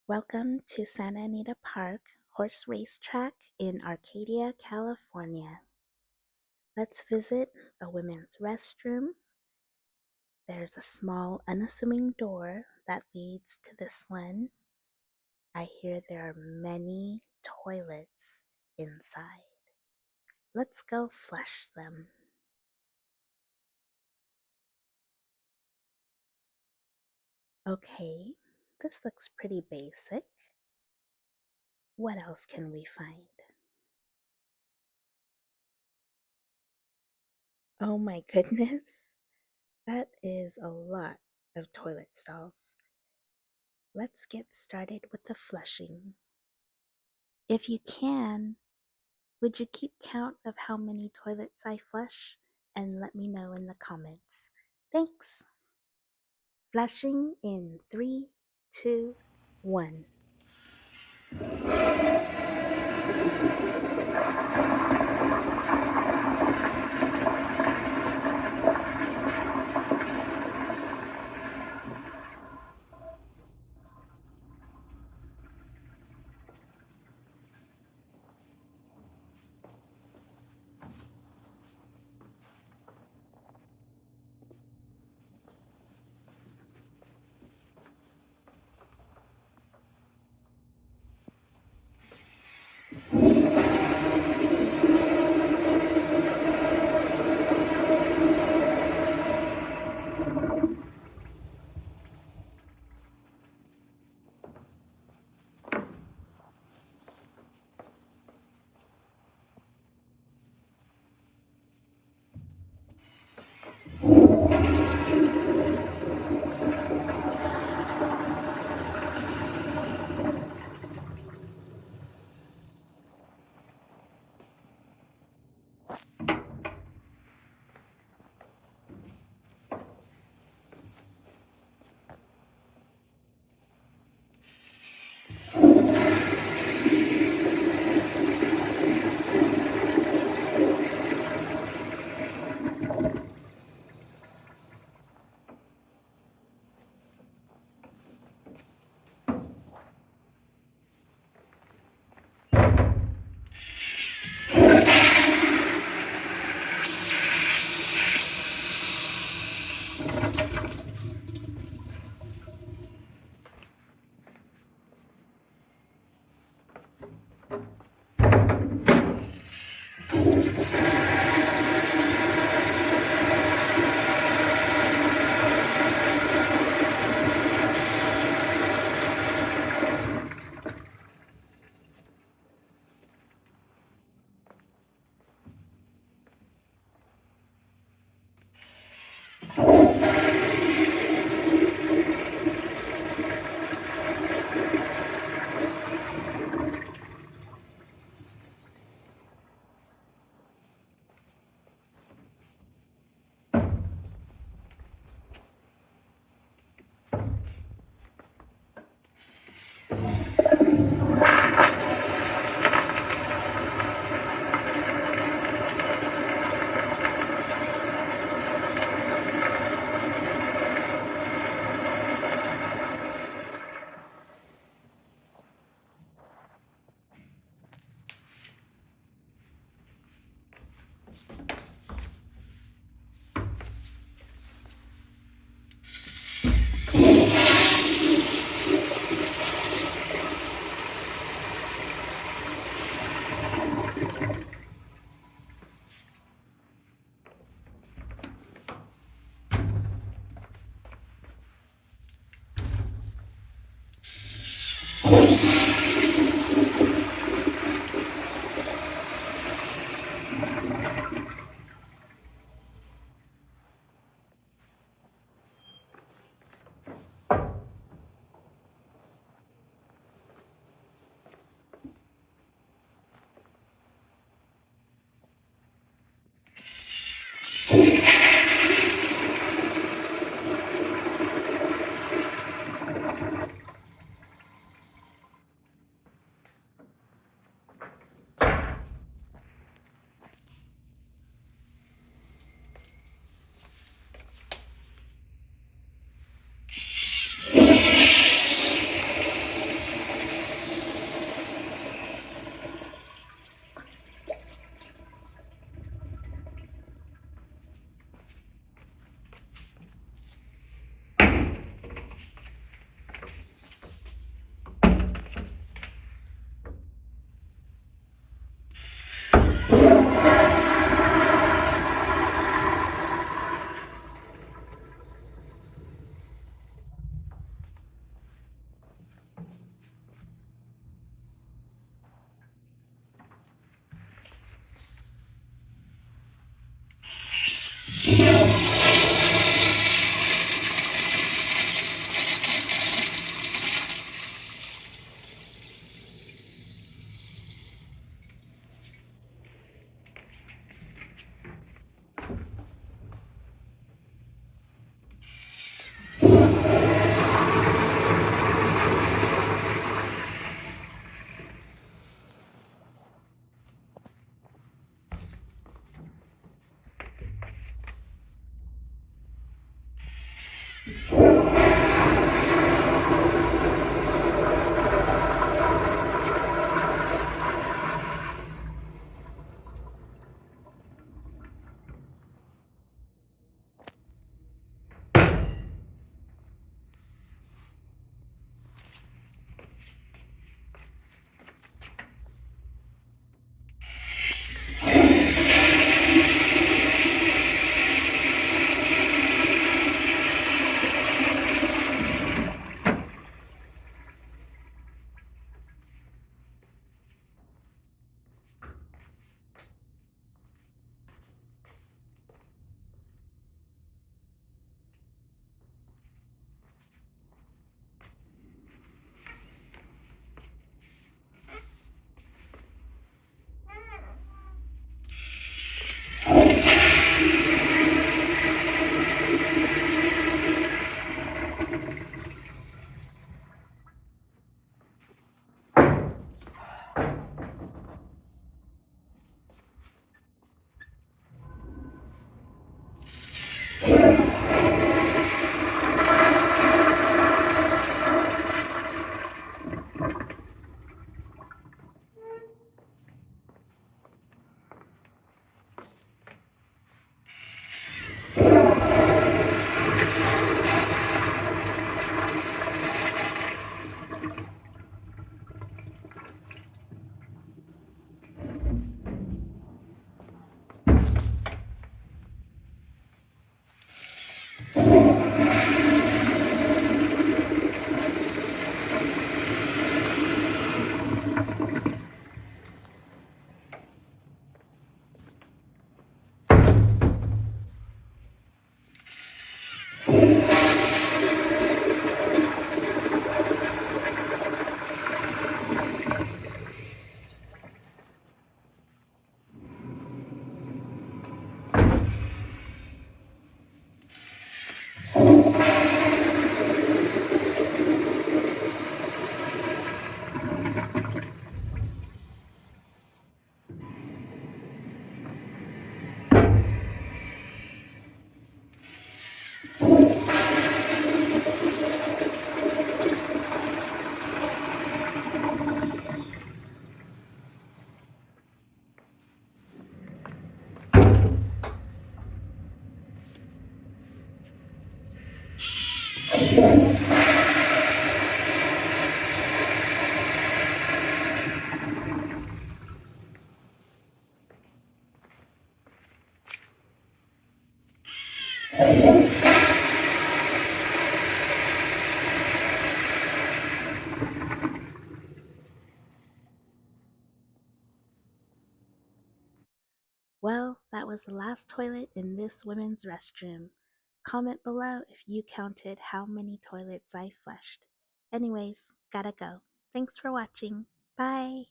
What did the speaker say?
Welcome to Santa Anita Park Horse Racetrack in Arcadia, California. Let's visit a women's restroom. There's a small, unassuming door that leads to this one. I hear there are many toilets inside. Let's go flush them. Okay, this looks pretty basic. What else can we find? Oh my goodness, that is a lot of toilet stalls. Let's get started with the flushing. If you can, would you keep count of how many toilets I flush and let me know in the comments? Thanks. Flushing in 3, 2, 1. Well, that was the last toilet in this women's restroom. Comment below if you counted how many toilets I flushed. Anyways, gotta go. Thanks for watching. Bye.